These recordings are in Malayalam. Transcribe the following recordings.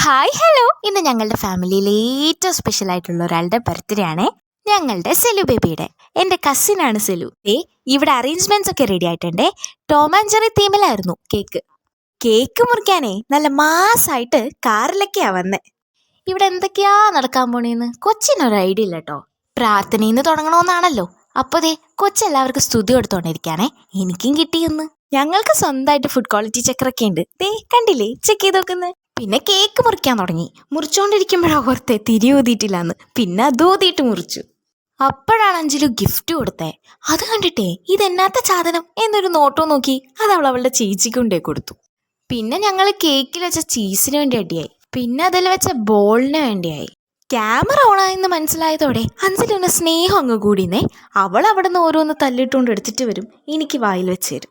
ഹായ് ഹലോ, ഇന്ന് ഞങ്ങളുടെ ഫാമിലിയിലെ ഏറ്റവും സ്പെഷ്യൽ ആയിട്ടുള്ള ഒരാളുടെ ബർത്ത്ഡേ ആണേ. ഞങ്ങളുടെ സെലു ബേബിയുടെ. എൻ്റെ കസിനാണ് സെലു. ഇവിടെ അറേഞ്ച്മെന്റ്സ് ഒക്കെ റെഡി ആയിട്ടുണ്ടേ. ടോം ആൻഡ് ജെറി തീമിലായിരുന്നു കേക്ക് മുറിക്കാനേ നല്ല മാസായിട്ട് കാറിലൊക്കെയാ വന്നേ. ഇവിടെ എന്തൊക്കെയാ നടക്കാൻ പോണേന്ന് കൊച്ചിനൊരു ഐഡിയ ഇല്ല കേട്ടോ. പ്രാർത്ഥനയിന്ന് തുടങ്ങണമെന്നാണല്ലോ. അപ്പോൾ കൊച്ചെല്ലാവർക്കും സ്തുതി കൊടുത്തോണ്ടിരിക്കാനേ. എനിക്കും കിട്ടിയൊന്ന്. ഞങ്ങൾക്ക് സ്വന്തമായിട്ട് ഫുഡ് ക്വാളിറ്റി ചെക്കറൊക്കെ ഉണ്ട്. കണ്ടില്ലേ, ചെക്ക് ചെയ്ത് നോക്കുന്നത്. പിന്നെ കേക്ക് മുറിക്കാൻ തുടങ്ങി. മുറിച്ചോണ്ടിരിക്കുമ്പോഴോർത്തെ തിരി ഊതിയിട്ടില്ലാന്ന്. പിന്നെ അത് ഊതിയിട്ട് മുറിച്ചു. അപ്പോഴാണ് അഞ്ജലു ഗിഫ്റ്റ് കൊടുത്തേ. അത് കണ്ടിട്ടേ ഇതെന്നാത്ത സാധനം എന്നൊരു നോട്ടോ നോക്കി അത് അവളുടെ ചേച്ചിക്ക് കൊണ്ടേ കൊടുത്തു. പിന്നെ ഞങ്ങൾ കേക്കിൽ വെച്ച ചീസിന് വേണ്ടി അടിയായി. പിന്നെ അതിൽ വെച്ച ബോളിന് വേണ്ടിയായി. ക്യാമറ ഓണായെന്ന് മനസ്സിലായതോടെ അഞ്ജലുവിന് സ്നേഹം അങ്ങ് കൂടിന്നേ. അവൾ അവിടെ നിന്ന് ഓരോന്ന് തല്ലിട്ടുകൊണ്ട് എടുത്തിട്ട് വരും, എനിക്ക് വായിൽ വെച്ച് തരും.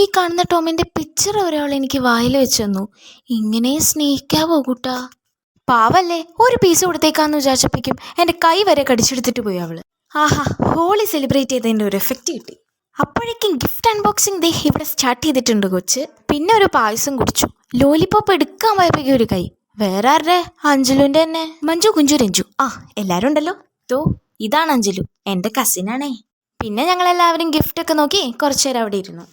ഈ കാണുന്ന ടോമിന്റെ പിക്ചർ ഒരാൾ എനിക്ക് വായിൽ വെച്ച് തന്നു. ഇങ്ങനെ സ്നേഹിക്കാവോ കൂട്ടാ? പാവല്ലേ, ഒരു പീസ് കൊടുത്തേക്കാന്ന് വിചാരിച്ചപ്പോഴേക്കും എൻ്റെ കൈ വരെ കടിച്ചെടുത്തിട്ട് പോയി അവള്. ആഹാ, ഹോളി സെലിബ്രേറ്റ് ചെയ്തതിൻ്റെ ഒരു എഫക്റ്റ് കിട്ടി. അപ്പോഴേക്കും ഗിഫ്റ്റ് അൺബോക്സിംഗ് ഇവിടെ സ്റ്റാർട്ട് ചെയ്തിട്ടുണ്ട് കൊച്ച്. പിന്നെ ഒരു പായസം കുടിച്ചു. ലോലിപോപ്പ് എടുക്കാൻ പോയപ്പോഴേക്കും ഒരു കൈ. വേറെ ആരുടെ? അഞ്ജലുവിൻ്റെ തന്നെ. മഞ്ജു കുഞ്ചു രഞ്ജു, എല്ലാവരും ഉണ്ടല്ലോ. ഇതാണ് അഞ്ജലു, എൻ്റെ കസിനാണേ. പിന്നെ ഞങ്ങളെല്ലാവരും ഗിഫ്റ്റൊക്കെ നോക്കി കുറച്ചു നേരം അവിടെ ഇരുന്നു.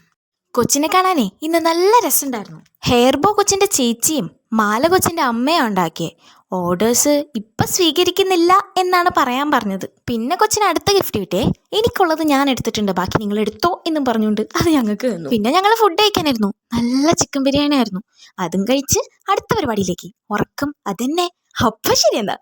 കൊച്ചിനെ കാണാനേ ഇന്ന് നല്ല രസമുണ്ടായിരുന്നു. ഹെയർ ബോ കൊച്ചിൻ്റെ ചേച്ചിയും മാല കൊച്ചിൻ്റെ അമ്മയും ഉണ്ടാക്കിയേ. ഓർഡേഴ്സ് ഇപ്പം സ്വീകരിക്കുന്നില്ല എന്നാണ് പറയാൻ പറഞ്ഞത്. പിന്നെ കൊച്ചിന് അടുത്ത ഗിഫ്റ്റ് കിട്ടിയേ. എനിക്കുള്ളത് ഞാൻ എടുത്തിട്ടുണ്ട്, ബാക്കി നിങ്ങൾ എടുത്തോ എന്നും പറഞ്ഞുകൊണ്ട് അത് ഞങ്ങൾക്ക് തന്നു. പിന്നെ ഞങ്ങൾ ഫുഡ് കഴിക്കാനായിരുന്നു. നല്ല ചിക്കൻ ബിരിയാണി ആയിരുന്നു. അതും കഴിച്ച് അടുത്ത പരിപാടിയിലേക്ക്. ഉറക്കം അതന്നെ. അപ്പം ശരി, എന്താ